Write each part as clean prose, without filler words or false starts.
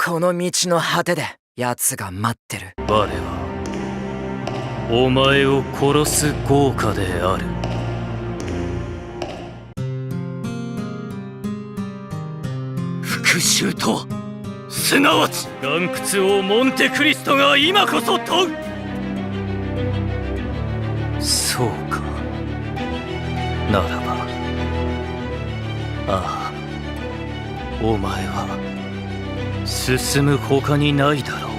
この道の果てで奴が待ってる。我はお前を殺す豪華である。復讐とすなわち岩窟王モンテクリストが今こそ問う。そうか。ならば、ああ、お前は進むほかにないだろう。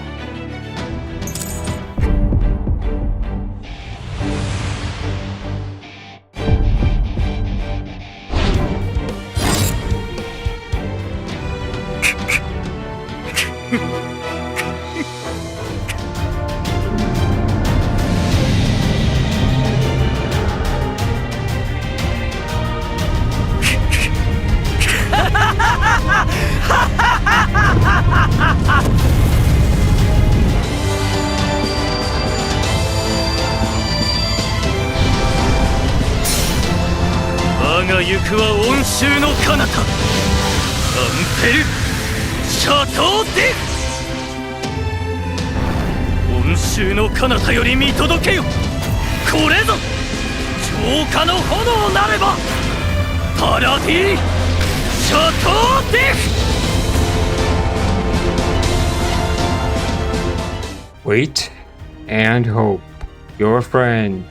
我が行くは温州の彼方、アンペル・シャトーデフ。温州の彼方より見届けよ。これぞ浄化の炎なれば、パラディ・シャトーデフ。Wait and hope. Your friend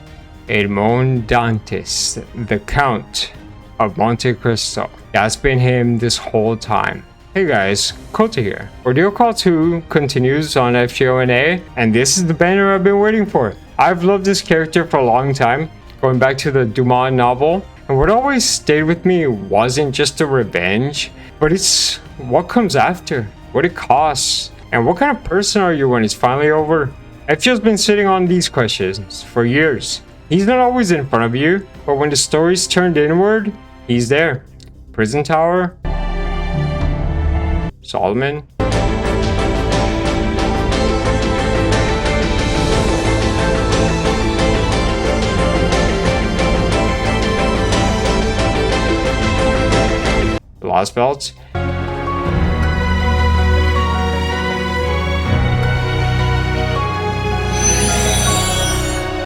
Edmond Dantes, the Count of Monte Cristo. That's been him this whole time. Hey guys, Kouta here. Ordeal Call 2 continues on FGO NA, and this is the banner I've been waiting for. I've loved this character for a long time, going back to the Dumas novel, and what always stayed with me wasn't just the revenge, but it's what comes after, what it costs, and what kind of person are you when it's finally over? FGO's been sitting on these questions for years. He's not always in front of you, but when the story's turned inward, he's there. Prison Tower, Solomon, Lost Belts.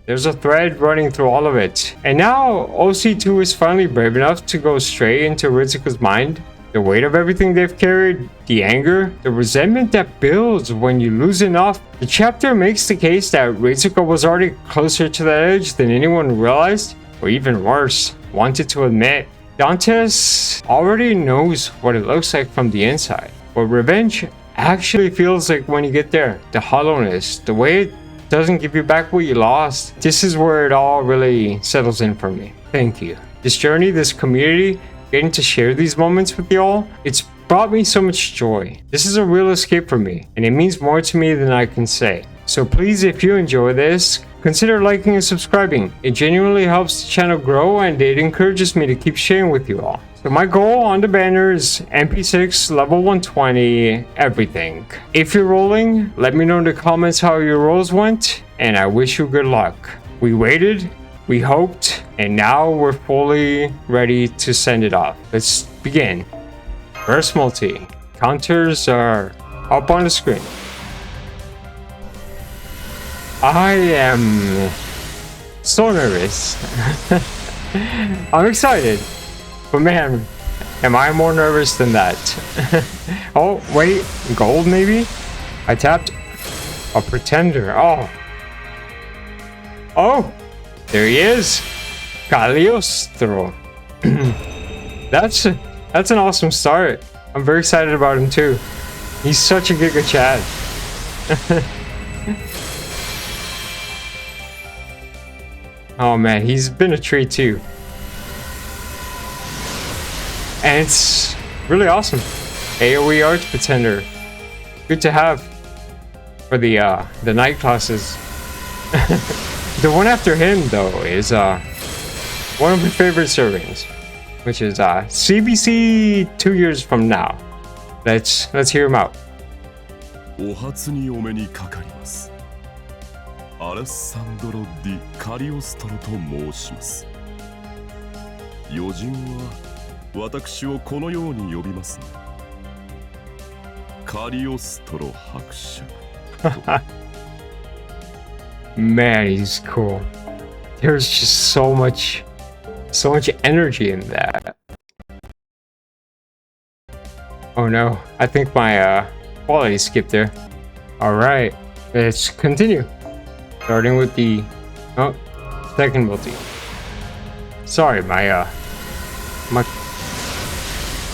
There's a thread running through all of it. And now OCII is finally brave enough to go straight into Ritsuka's mind. The weight of everything they've carried, the anger, the resentment that builds when you lose enough. The chapter makes the case that Ritsuka was already closer to that edge than anyone realized, or even worse, wanted to admit. Dantes already knows what it looks like from the inside. What revenge actually feels like when you get there. The hollowness, the way it doesn't give you back what you lost. This is where it all really settles in for me. Thank you. This journey, this community, getting to share these moments with y'all, it's brought me so much joy. This is a real escape for me, and it means more to me than I can say. So please, if you enjoy this, consider liking and subscribing. It genuinely helps the channel grow, and it encourages me to keep sharing with you all. So my goal on the banner is NP6, level 120, everything. If you're rolling, let me know in the comments how your rolls went, and I wish you good luck. We waited, we hoped, and now we're fully ready to send it off. Let's begin. First multi. Counters are up on the screen. I am so nervous. I'm excited. But man, am I more nervous than that? Oh, wait, gold maybe? I tapped a pretender. Oh, there he is. Cagliostro. That's an awesome start. I'm very excited about him too. He's such a Giga Chad. Oh man, he's been a treat too. And it's really awesome. AoE Arch Pretender. Good to have for the night classes. The one after him though is one of my favorite servings, which is CBC 2 years from now. Let's hear him out. お初にお目にかかります。アレッサンドロ・ディ・カリオストロと申します。余人は私をこのように呼びますね。カリオストロ伯爵。 Man, he's cool. There's just so much energy in that. Oh no, I think my quality skipped there. Alright, let's continue. Starting with the second multi. Sorry, my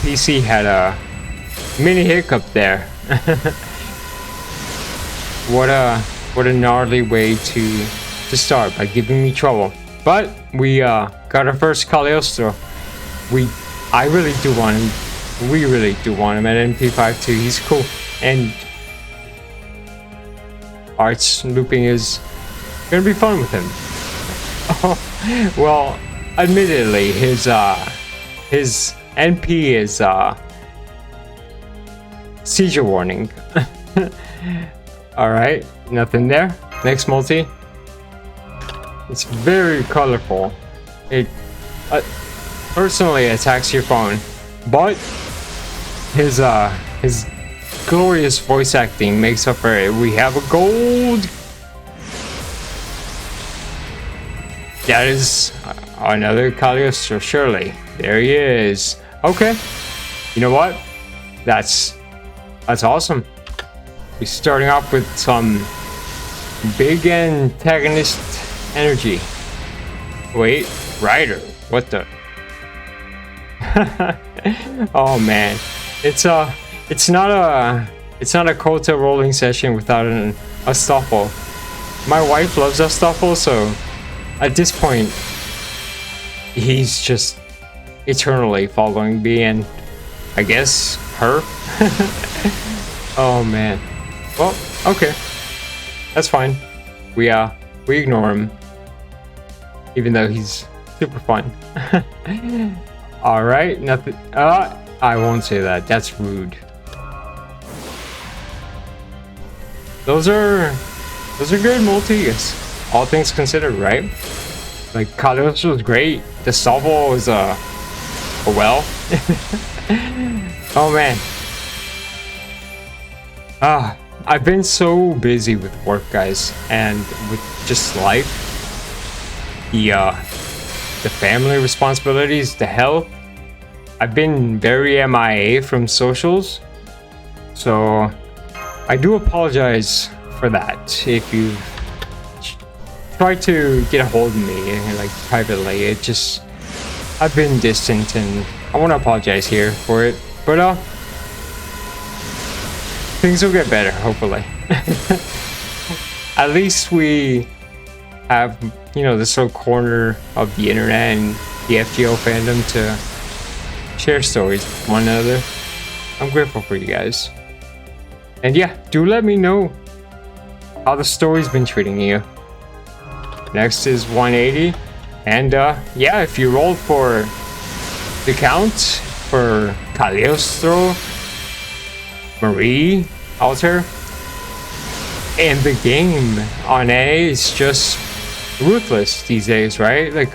PC had a mini hiccup there. What a gnarly way to start by giving me trouble. But we got our first Cagliostro. We really do want him at NP5 too. He's cool, and arts looping is gonna be fun with him. Oh, well, admittedly, his NP is seizure warning. All right, nothing there. Next multi. It's very colorful. It personally attacks your phone, but his glorious voice acting makes up for it. We have a gold. That is another Cagliostro, surely. There he is. Okay. You know what? That's awesome. We're starting off with some big antagonist energy. Wait, Rider. What the? Oh man, it's not a Kouta rolling session without a Stoffel. My wife loves a Stoffel, so at this point, he's just eternally following me and I guess her. Oh man. Well, okay, that's fine. We ignore him, even though he's super fun. All right, nothing. I won't say that. That's rude. Those are good multis, all things considered, right? Like Cagliostro was great. The Stoffel was a well. Oh man. I've been so busy with work, guys, and with just life, the family responsibilities, the health. I've been very MIA from socials, so I do apologize for that. If you try to get a hold of me, like privately, I've been distant, and I want to apologize here for it. But things will get better, hopefully. At least we have, this little corner of the internet and the FGO fandom to share stories with one another. I'm grateful for you guys. And yeah, do let me know how the story's been treating you. Next is 180. And yeah, if you rolled for the count for Cagliostro, Marie, Alter, and the game on A is just ruthless these days, right? Like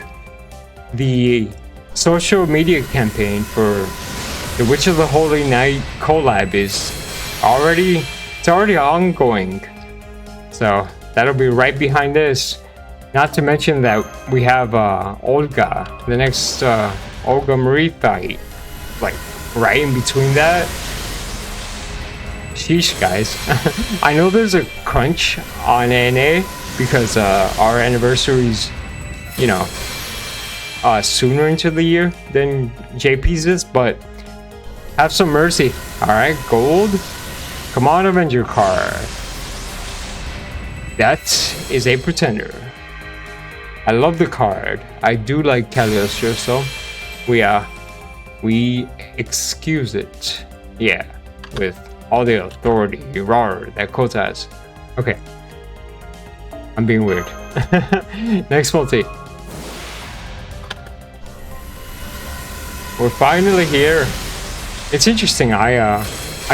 the social media campaign for the Witch of the Holy Night collab is already ongoing, so that'll be right behind this. Not to mention that we have Olga, the next Olga Marie fight, like right in between that. Sheesh, guys. I know there's a crunch on NA because our anniversary's, sooner into the year than JP's is, but have some mercy. Alright, gold. Come on, Avenger card. That is a pretender. I love the card. I do like Cagliostro, so we excuse it. Yeah, with all the authority, roar that Kouta has. Okay. I'm being weird. Next multi. We're finally here. It's interesting. I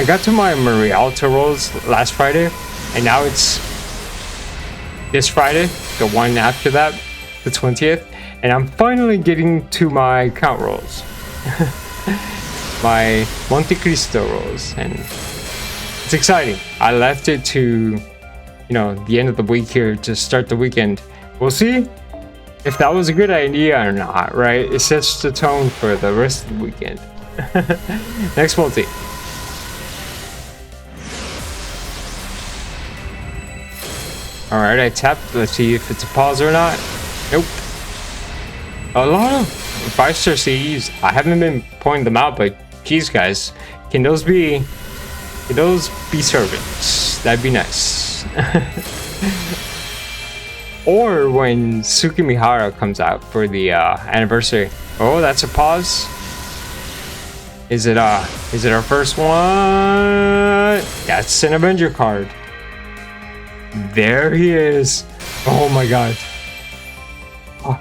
got to my Marie Alta rolls last Friday, and now it's this Friday, the one after that, the 20th, and I'm finally getting to my count rolls. My Monte Cristo rolls, and it's exciting. I left it to, you know, the end of the week here to start the weekend. We'll see if that was a good idea or not, right? It sets the tone for the rest of the weekend. Next multi. Alright, I tapped. Let's see if it's a pause or not. Nope. A lot of 5-star CEs. I haven't been pointing them out, but geez, guys, can those be servants? That'd be nice. Or when Tsukimihara comes out for the anniversary. Oh, that's a pause. Is it our first one? That's an Avenger card. There he is. Oh my god. Oh.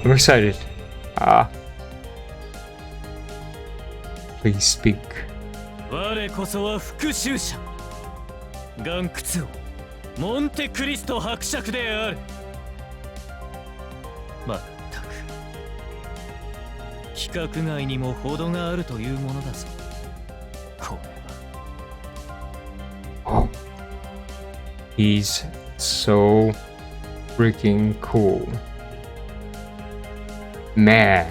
I'm excited. Please speak. 我こそは復讐者。岩窟王モンテクリスト伯爵である。まったく規格外にも程があるというものだぞ。これは。Oh. He's so freaking cool. Man,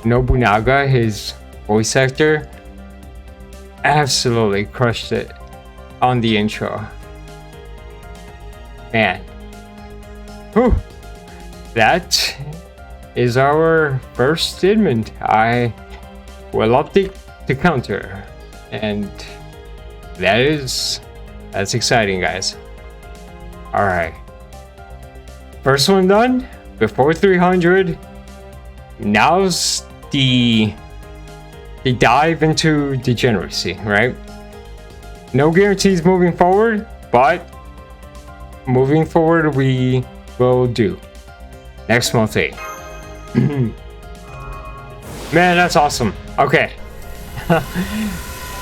Nobunaga, his voice actor, absolutely crushed it on the intro. Man. Whew. That is our first Edmond. I will update the counter. And that's exciting, guys. Alright. First one done. Before 300. Now's the dive into Degeneracy, right? No guarantees moving forward, but moving forward we will do. Next multi. Man, that's awesome. Okay.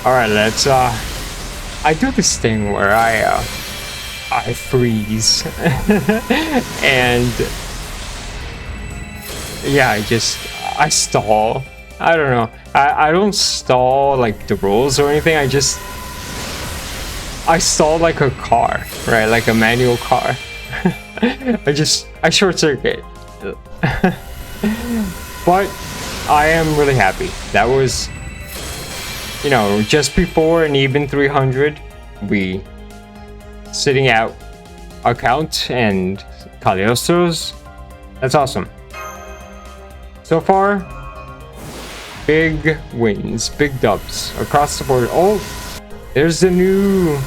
Alright, let's I do this thing where I freeze and yeah, I stall. I don't know. I don't stall like the rules or anything. I stall like a car, right? Like a manual car. I short circuit. But I am really happy. That was, you know, just before an even 300, we sitting out account and Cagliostros. That's awesome. So far, big wins, big dubs across the board. Oh, there's the new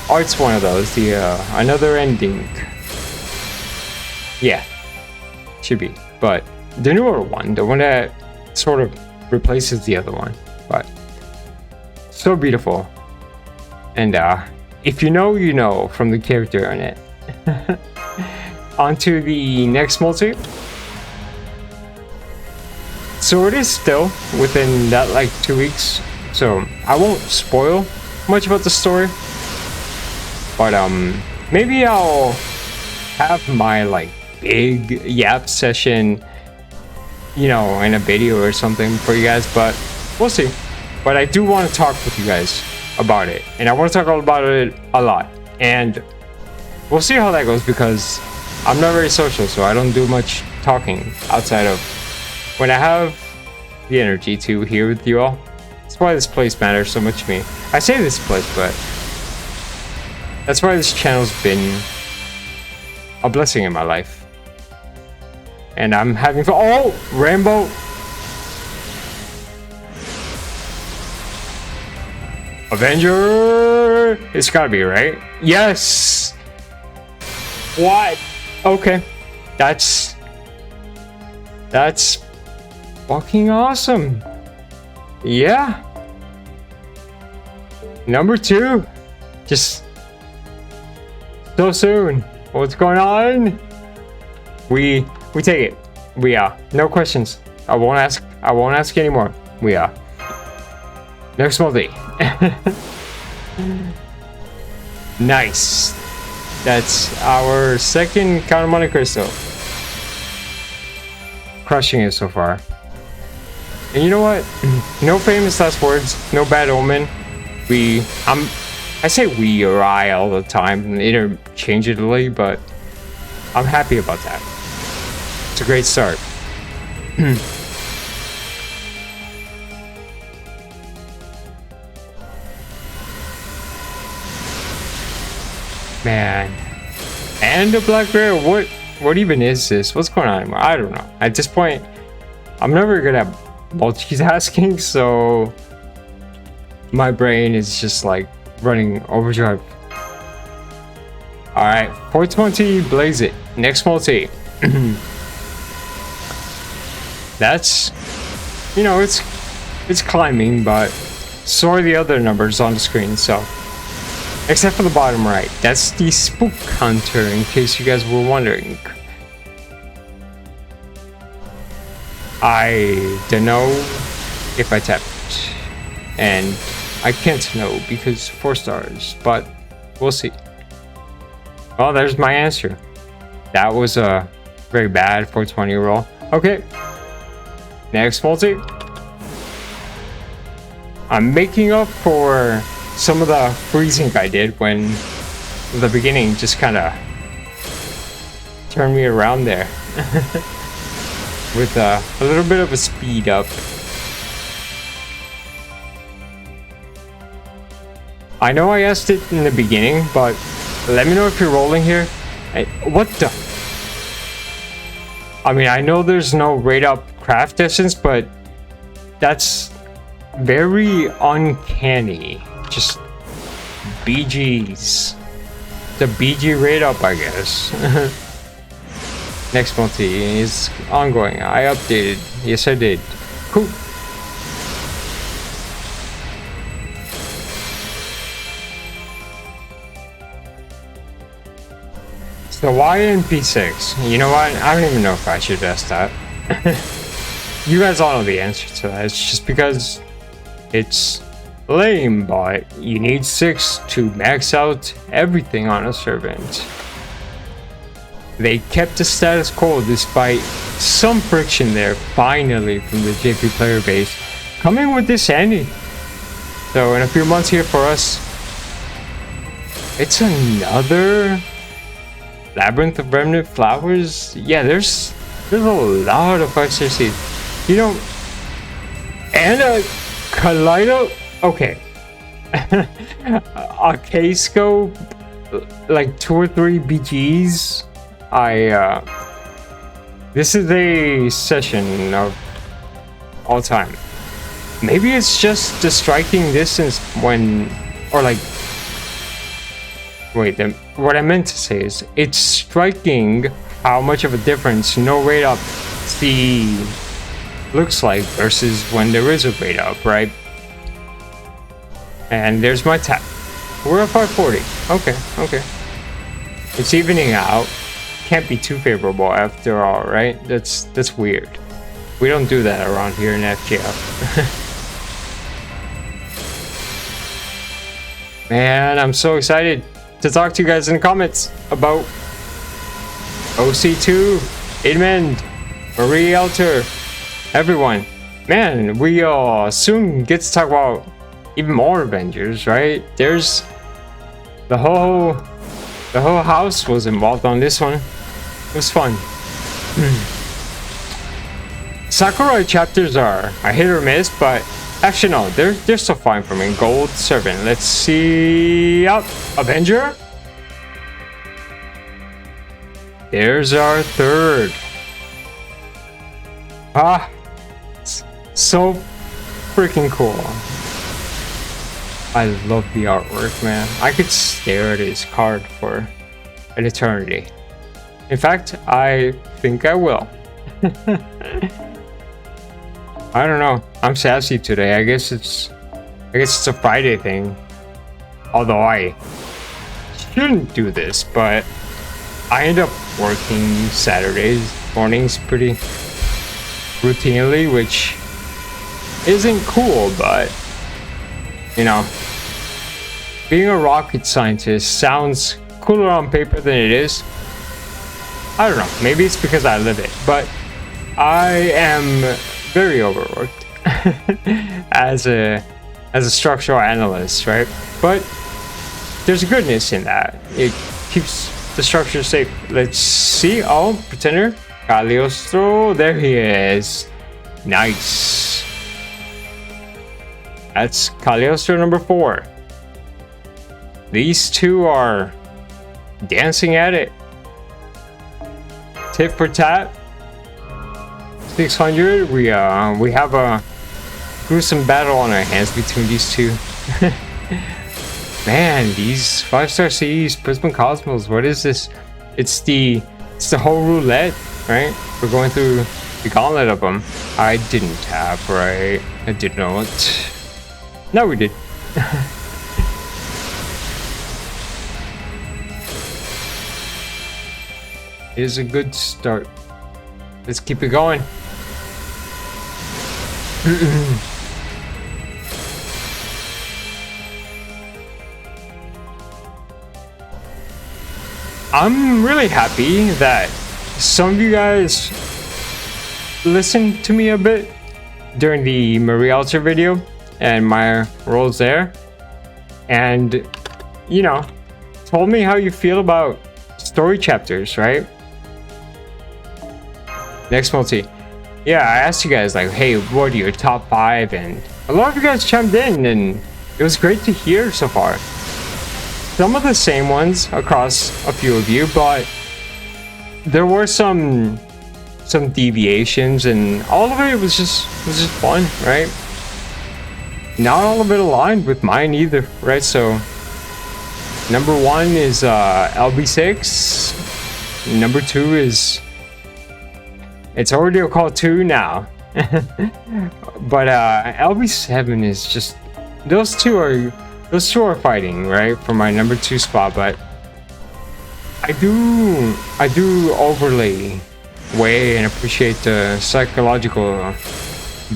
art's one of those. The another ending. Yeah, should be. But the newer one, the one that sort of replaces the other one. But so beautiful. And if you know, you know from the character on it. On to the next multi. So it is still within that like 2 weeks. So I won't spoil much about the story. But maybe I'll have my like big yap session, you know, in a video or something for you guys, but we'll see. But I do want to talk with you guys about it, and I want to talk about it a lot, and we'll see how that goes, because I'm not very social, so I don't do much talking outside of when I have the energy to here with you all. That's why this place matters so much to me. I say this place, but that's why this channel's been a blessing in my life. And I'm having fun. Oh, Rainbow. Avenger. It's gotta be, right? Yes. What? Okay. That's fucking awesome. Yeah. Number 2. Just so soon. What's going on? We take it. We are. No questions. I won't ask anymore. We are. Next multi. Nice. That's our second Count of Monte Cristo. Crushing it so far. And you know what? No famous last words. No bad omen. I say we or I all the time, interchangeably, but I'm happy about that. It's a great start. Man. And a black bear, what even is this? What's going on anymore? I don't know. At this point, I'm never good at multitasking, so my brain is just like running overdrive. Alright, 420, blaze it. Next multi. That's, you know, it's climbing, but so are the other numbers on the screen, so. Except for the bottom right. That's the spook counter, in case you guys were wondering. I don't know if I tapped. And I can't know because 4 stars, but we'll see. Well, there's my answer. That was a very bad 420 roll. Okay. Next multi. I'm making up for some of the freezing I did when the beginning just kind of turned me around there. With a little bit of a speed up. I know I asked it in the beginning, but let me know if you're rolling here. Hey, what the? I mean, I know there's no rate up craft essence, but that's very uncanny. Just BGs. The BG rate up, I guess. Next multi is ongoing. I updated. Yes, I did. Cool. So why NP6? You know what? I don't even know if I should ask that. You guys all know the answer to that. It's just because it's lame, but you need 6 to max out everything on a servant. They kept the status quo despite some friction there, finally, from the JP player base, coming with this Andy. So in a few months here for us, it's another Labyrinth of Remnant Flowers. Yeah, there's a lot of 5-star seeds. You know, and a Kaleido. Okay. A K-scope, like 2 or 3 BGs. This is a session of all time. Maybe it's just the striking distance when, or like, wait, what I meant to say is, it's striking how much of a difference no rate up C looks like versus when there is a rate up, right? And there's my tap. We're at 540. Okay. It's evening out. Can't be too favorable after all, right? That's weird. We don't do that around here in FGO. Man, I'm so excited to talk to you guys in the comments about OC2, Edmond, Marie Elter, everyone. Man, we soon get to talk about even more Avengers, right? There's the whole house was involved on this one. It was fun. Sakurai chapters are a hit or miss, but actually no, they're still fine for me. Gold Servant. Let's see out. Avenger. There's our third. So freaking cool. I love the artwork, man. I could stare at his card for an eternity. In fact, I think I will. I don't know. I'm sassy today. I guess it's a Friday thing. Although I shouldn't do this, but I end up working Saturdays mornings pretty routinely, which isn't cool, but you know, being a rocket scientist sounds cooler on paper than it is. I don't know, maybe it's because I live it, but I am very overworked as a as a structural analyst, right? But there's goodness in that. It keeps the structure safe. Let's see. Oh, pretender. Cagliostro. There he is. Nice. That's Cagliostro number 4. These two are dancing at it. Tit for tat. 600. We have a gruesome battle on our hands between these two. Man, these 5-star CEs, Prism Cosmos, what is this? It's the whole roulette, right? We're going through the gauntlet of them. I didn't have, right? I did not. No, we did. It is a good start. Let's keep it going. I'm really happy that some of you guys listened to me a bit during the Marie Alter video and my roles there, and you know, told me how you feel about story chapters, right? Next multi. Yeah, I asked you guys like, hey, what are your top 5? And a lot of you guys chimed in, and it was great to hear so far. Some of the same ones across a few of you, but there were some deviations, and all of it was just fun, right? Not all of it aligned with mine either, right? So number 1 is LB6. Number 2 is, it's Ordeal Call 2 now. But LB7 is just, those two are fighting, right, for my number 2 spot. But I do overly weigh and appreciate the psychological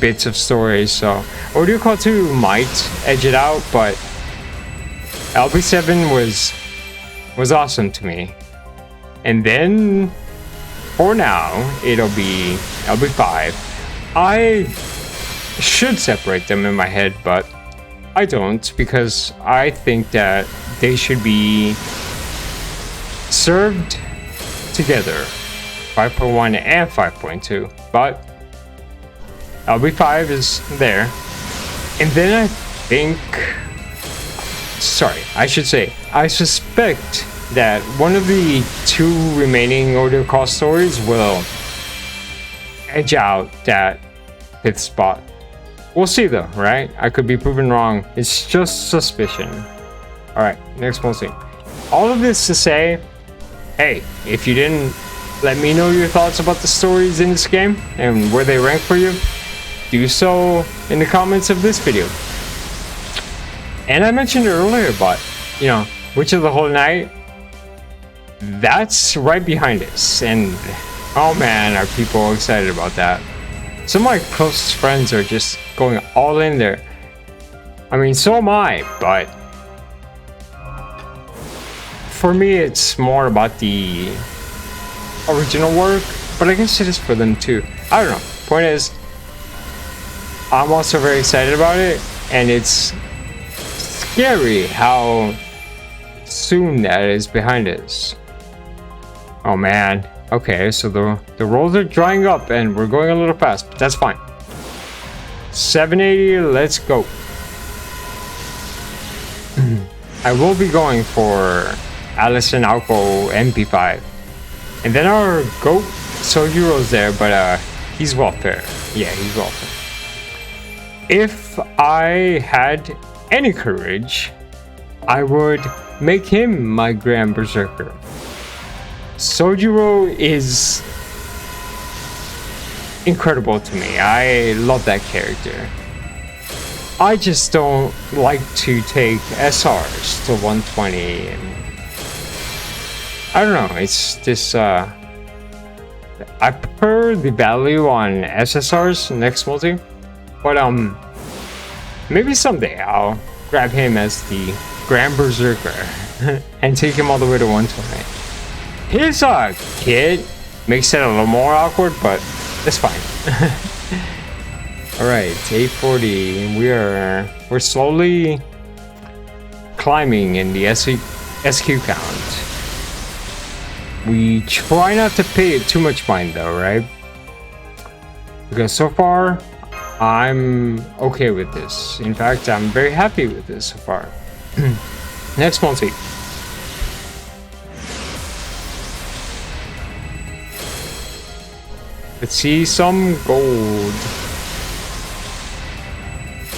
bits of stories. So Ordeal Call 2 might edge it out, but LB7 was awesome to me. And then for now, it'll be LB5. I should separate them in my head, but I don't, because I think that they should be served together, 5.1 and 5.2. But LB5 is there. And then I suspect that one of the 2 remaining Ordeal Call stories will edge out that 5th spot. We'll see though, right? I could be proven wrong. It's just suspicion. Alright, next posting. All of this to say, hey, if you didn't let me know your thoughts about the stories in this game and where they rank for you, do so in the comments of this video. And I mentioned it earlier, but you know, Witch of the Whole Night, that's right behind us. And oh man, are people excited about that. Some of my closest friends are just going all in there. I mean, so am I, but for me, it's more about the original work, but I guess it is for them too. I don't know. Point is, I'm also very excited about it, and it's scary how soon that is behind us. Oh man. Okay, so the rolls are drying up and we're going a little fast, but that's fine. 780, let's go. I will be going for Allison Alco NP5. And then our GOAT Soujuurou's there, but he's welfare. Yeah, he's welfare. If I had any courage, I would make him my Grand Berserker. Soujuurou is incredible to me. I love that character. I just don't like to take SRs to 120, and I don't know, it's this I prefer the value on SSRs next multi, but maybe someday I'll grab him as the Grand Berserker and take him all the way to 120. His kit makes it a little more awkward, but that's fine. All right, 840. We're slowly climbing in the SQ count. We try not to pay it too much mind though, right? Because so far, I'm okay with this. In fact, I'm very happy with this so far. Next multi. Let's see some gold.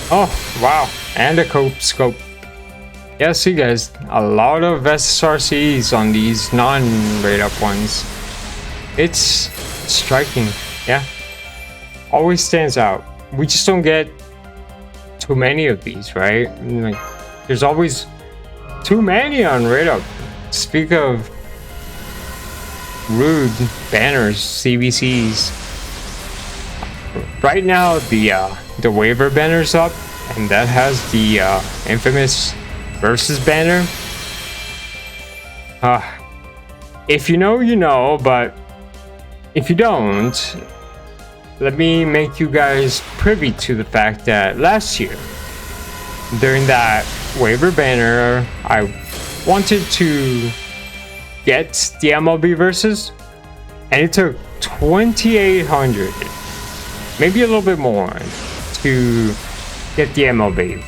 Oh, wow. And a scope. Yeah, see guys, a lot of SRCs on these non-rate up ones. It's striking, yeah. Always stands out. We just don't get too many of these, right? Like, there's always too many on rate up. Speak of rude banners, CBCs. Right now, the waiver banner's up, and that has the infamous versus banner. If you know, you know, but if you don't, let me make you guys privy to the fact that last year, during that waiver banner, I wanted to get the MLB versus, and it took 2,800, maybe a little bit more, to get the MLB.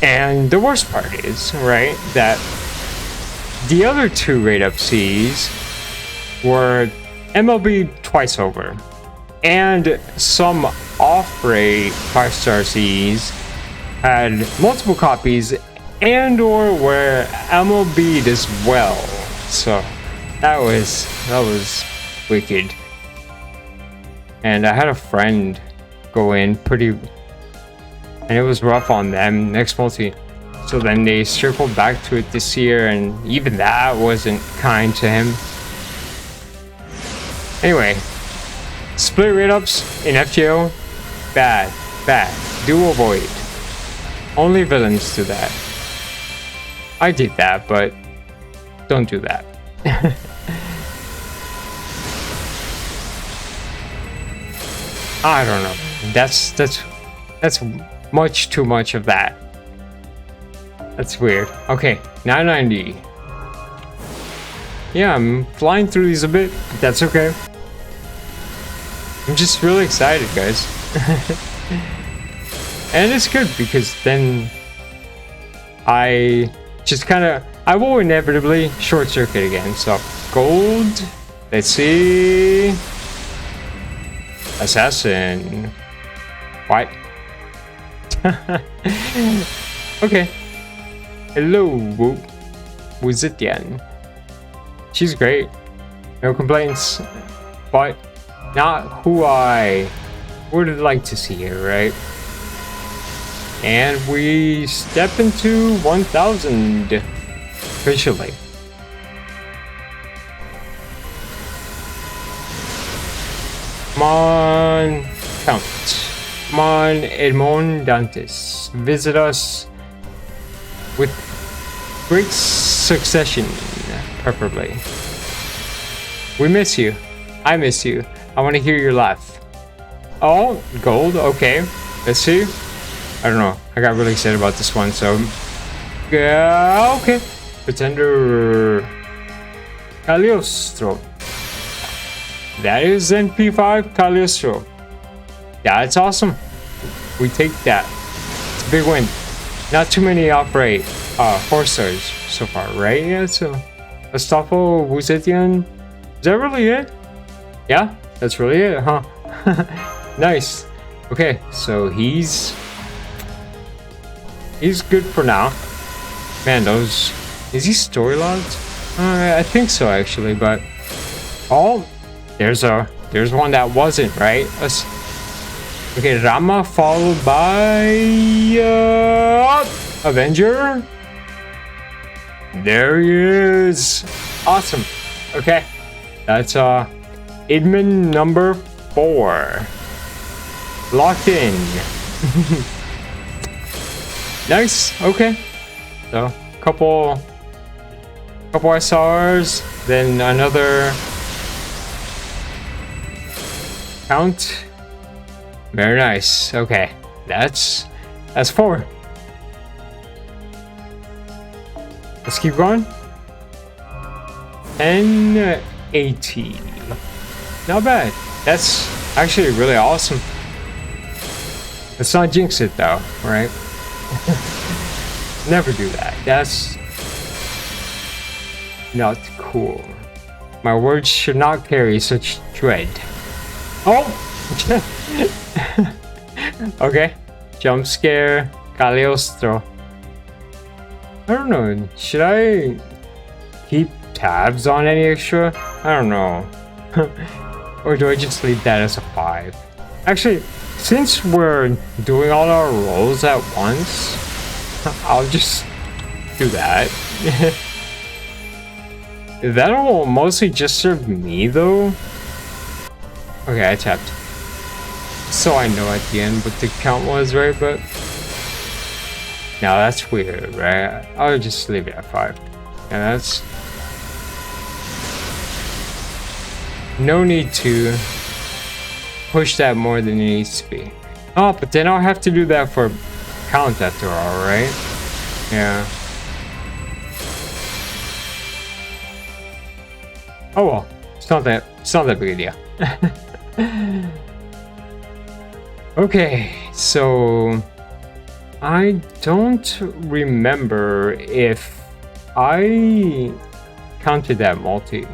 And the worst part is, right, that the other two rate up Cs were MLB twice over. And some off-rate 5-star Cs had multiple copies and or were MLB'd as well. So that was wicked. And I had a friend go in and it was rough on them next multi. So then they circled back to it this year, and even that wasn't kind to him. Anyway, split rate ups in FGO, bad. Do avoid. Only villains do that. I did that, but don't do that. I don't know. That's much too much of that. That's weird. Okay, 990. Yeah, I'm flying through these a bit, but that's okay. I'm just really excited, guys. And it's good because then I will inevitably short circuit again. So gold, let's see. Assassin. What? Okay. Hello, Wuzitian. She's great. No complaints. But not who I would like to see her, right? And we step into 1,000 officially. Come on, count. Come on, Edmond Dantes. Visit us with great succession, preferably. We miss you. I miss you. I want to hear your laugh. Oh, gold. Okay. Let's see. I don't know. I got really excited about this one, so... Yeah, okay. Pretender... Cagliostro. That is NP5 Cagliostro. That's awesome. We take that. It's a big win. Not too many off-rate 4 stars so far, right? Yeah, so... Astolfo Wuzetian. Is that really it? Yeah, that's really it, huh? Nice. Okay, so he's good for now. Man, those... Is he story logged? I think so, actually, but... Oh, there's one that wasn't, right? Okay, Rama followed by... Avenger? There he is! Awesome. Okay. That's, Edmond number 4. Locked in. Nice. Okay. So, couple SRs, then another count. Very nice. Okay, that's 4. Let's keep going. 1080. Not bad. That's actually really awesome. Let's not jinx it though, right? Never do that. That's not cool. My words should not carry such dread. Oh! Okay. Jump scare. Cagliostro. I don't know. Should I keep tabs on any extra? I don't know. Or do I just leave that as a 5? Actually, since we're doing all our rolls at once, I'll just do that. That'll mostly just serve me though. Okay, I tapped. So I know at the end what the count was, right? But now that's weird, right? I'll just leave it at 5. And that's no need to push that more than it needs to be. Oh, but then I'll have to do that for count after all, right? Yeah. Oh well, it's not that big a deal. Okay, so I don't remember if I counted that multi.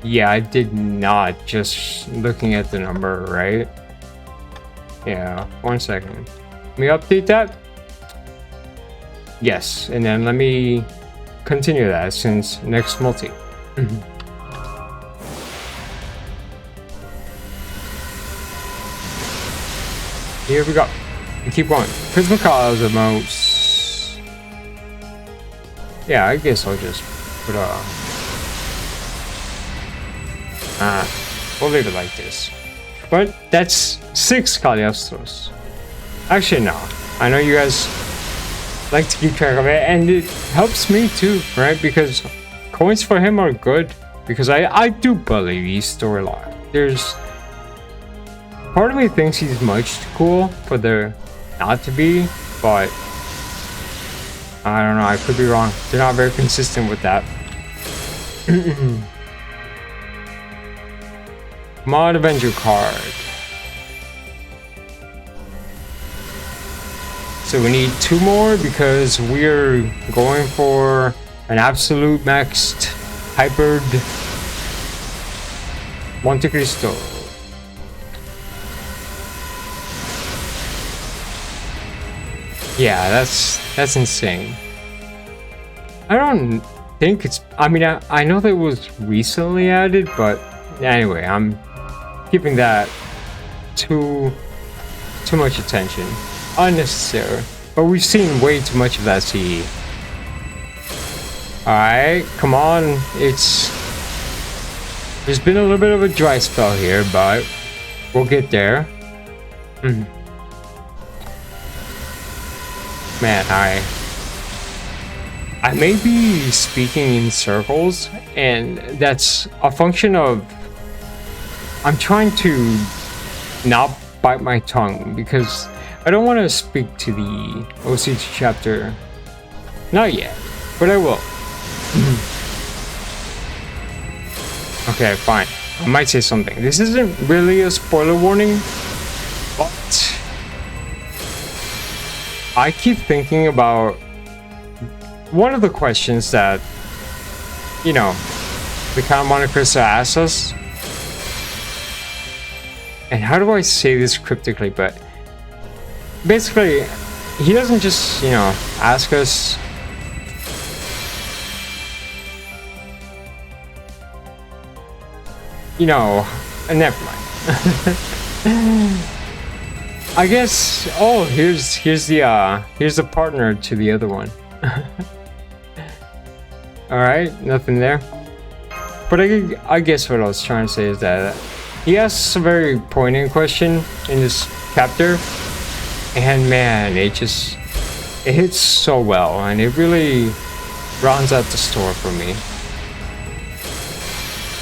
Yeah, I did not, just looking at the number, right? Yeah, 1 second. Let me update that. Yes, and then let me continue that since next multi. Here we go. And keep going. Prismacosmos. Yeah, I guess I'll just put a... we'll leave it like this. But that's 6 Cagliostros. Actually, no. I know you guys like to keep track of it, and it helps me too, right? Because coins for him are good. Because I do believe he's storyline. There's... part of me thinks he's much too cool for there not to be, but I don't know, I could be wrong. They're not very consistent with that. Mod Avenger card. So we need 2 more because we're going for an absolute maxed hypered Monte Cristo. Yeah, that's insane. I don't think it's... I mean, I know that it was recently added, but anyway, I'm giving that too much attention. Unnecessary. But we've seen way too much of that CE. Alright, come on. There's been a little bit of a dry spell here, but we'll get there. Man, I may be speaking in circles, and that's a function of I'm trying to not bite my tongue because I don't want to speak to the OCII chapter. Not yet, but I will. Okay, fine. I might say something. This isn't really a spoiler warning, but I keep thinking about one of the questions that, you know, the Count of Monte Cristo asks us. And how do I say this cryptically? But basically, he doesn't just, you know, ask us. You know, never mind. I guess. Oh, here's the partner to the other one. All right, nothing there. But I guess what I was trying to say is that he asks a very poignant question in this chapter, and man, it hits so well, and it really rounds out the story for me.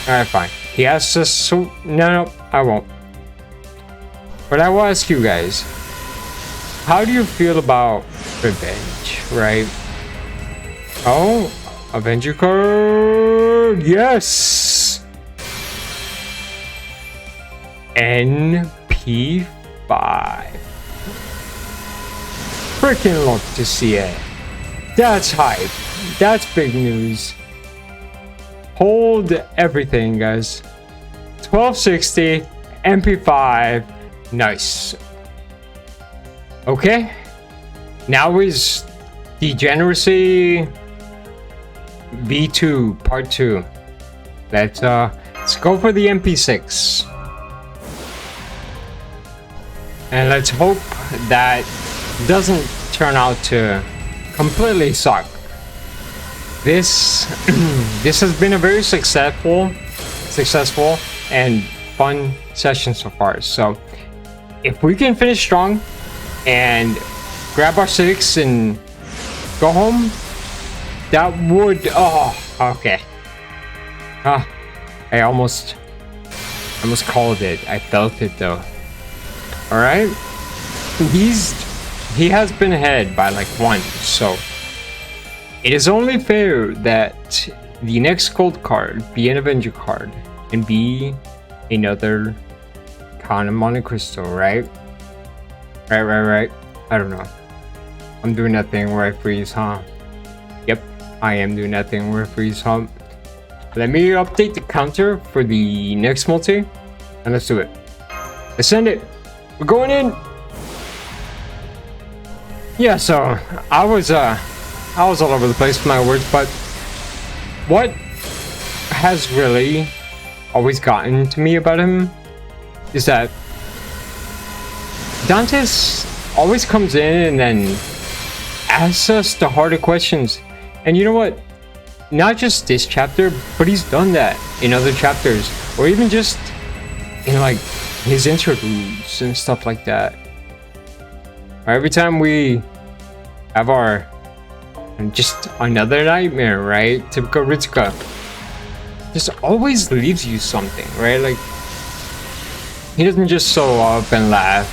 All right, fine. He asks us, so no, I won't. But I will ask you guys, how do you feel about revenge, right? Oh, Avenger card, yes! NP5. Freaking love to see it. That's hype. That's big news. Hold everything, guys. 1260, NP5, nice. Okay, now is Degeneracy V2 Part 2. Let's go for the NP6. And let's hope that doesn't turn out to completely suck. This this has been a very successful and fun session so far. So if we can finish strong and grab our 6 and go home, that would okay. I almost called it. I felt it though. All right, he has been ahead by like 1, so it is only fair that the next gold card be an Avenger card and be another kind of Monte Cristo, right? Right. I don't know. I'm doing that thing where I freeze, huh? Yep, I am doing that thing where I freeze, huh? Let me update the counter for the next multi, and let's do it. Let's send it. We're going in. Yeah, so I was all over the place with my words, but what has really always gotten to me about him is that Dantes always comes in and then asks us the harder questions. And you know what? Not just this chapter, but he's done that in other chapters, or even just in like his interludes and stuff like that. Every time we have our just another nightmare, right? Typical Ritsuka. Just always leaves you something, right? Like, he doesn't just show up and laugh.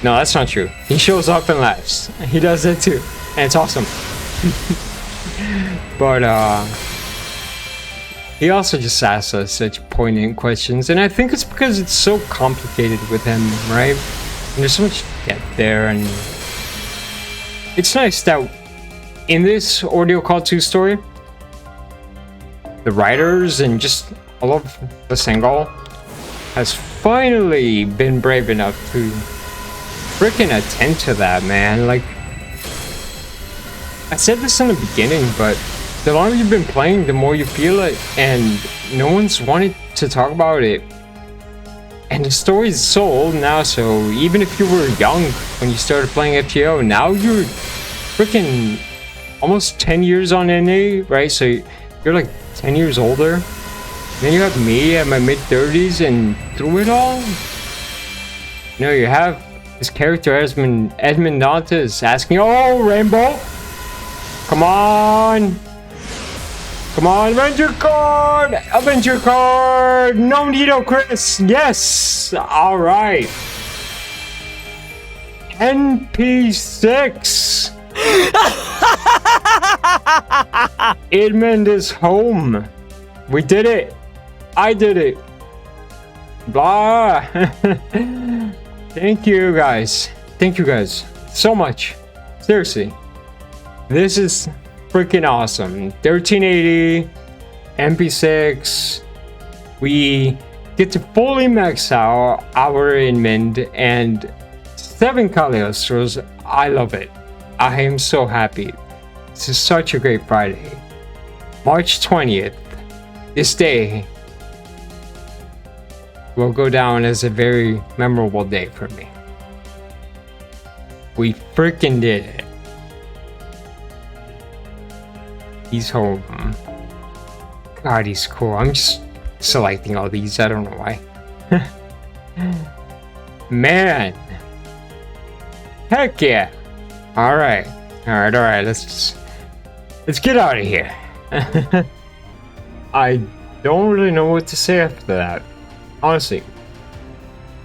No, that's not true. He shows up and laughs. He does that too. And it's awesome. But he also just asks us such poignant questions. And I think it's because it's so complicated with him, right? And there's so much depth there. And it's nice that in this Ordeal Call 2 story, the writers and just all of the Sengal has finally been brave enough to freaking attend to that, man. Like, I said this in the beginning, but the longer you've been playing, the more you feel it, and no one's wanted to talk about it. And the story is so old now, so even if you were young when you started playing FGO, now you're freaking almost 10 years on NA, right? So you're like 10 years older. Then you have me at my mid-30s, and through it all, you know, you have this character Edmond Dantes asking, "Oh, Rainbow, come on, Avenger card, no Nito Chris, yes, all right, NP6." Edmond is home. We did it. I did it. Blah. Thank you guys. Thank you guys so much. Seriously. This is freaking awesome. 1380 NP6. We get to fully max out our Edmond and 7 Cagliostros. I love it. I am so happy. This is such a great Friday. March 20th. This day will go down as a very memorable day for me. We freaking did it. He's home. God, he's cool. I'm just selecting all these. I don't know why. Man. Heck yeah. Alright. Let's get out of here. I don't really know what to say after that. Honestly.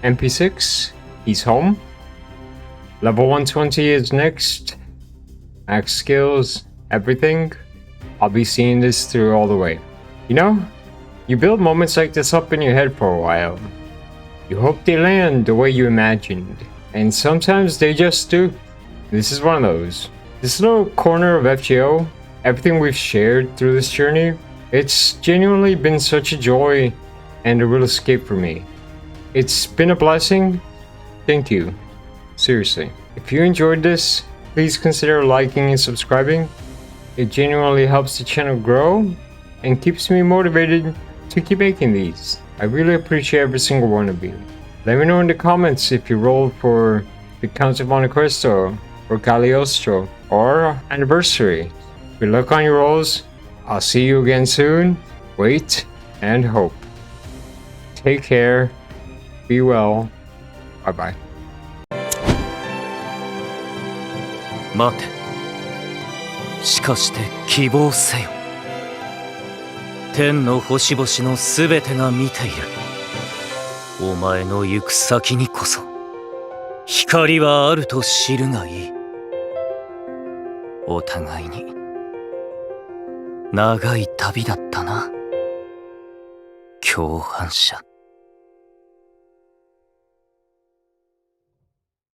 NP6, he's home. Level 120 is next. Max skills, everything. I'll be seeing this through all the way. You know, you build moments like this up in your head for a while. You hope they land the way you imagined, and sometimes they just do. This is one of those. This little corner of FGO, everything we've shared through this journey, it's genuinely been such a joy and a real escape for me. It's been a blessing. Thank you. Seriously. If you enjoyed this, please consider liking and subscribing. It genuinely helps the channel grow and keeps me motivated to keep making these. I really appreciate every single one of you. Let me know in the comments if you rolled for the Count of Monte Cristo or Cagliostro or Anniversary. Good luck on your rolls. I'll see you again soon. Wait and hope. Take care. Be well. Bye bye. 待て。しかして希望せよ。天の星々のすべてが見ている。お前の行く先にこそ光はあると知るがいい。お互いに長い旅だったな。共犯者。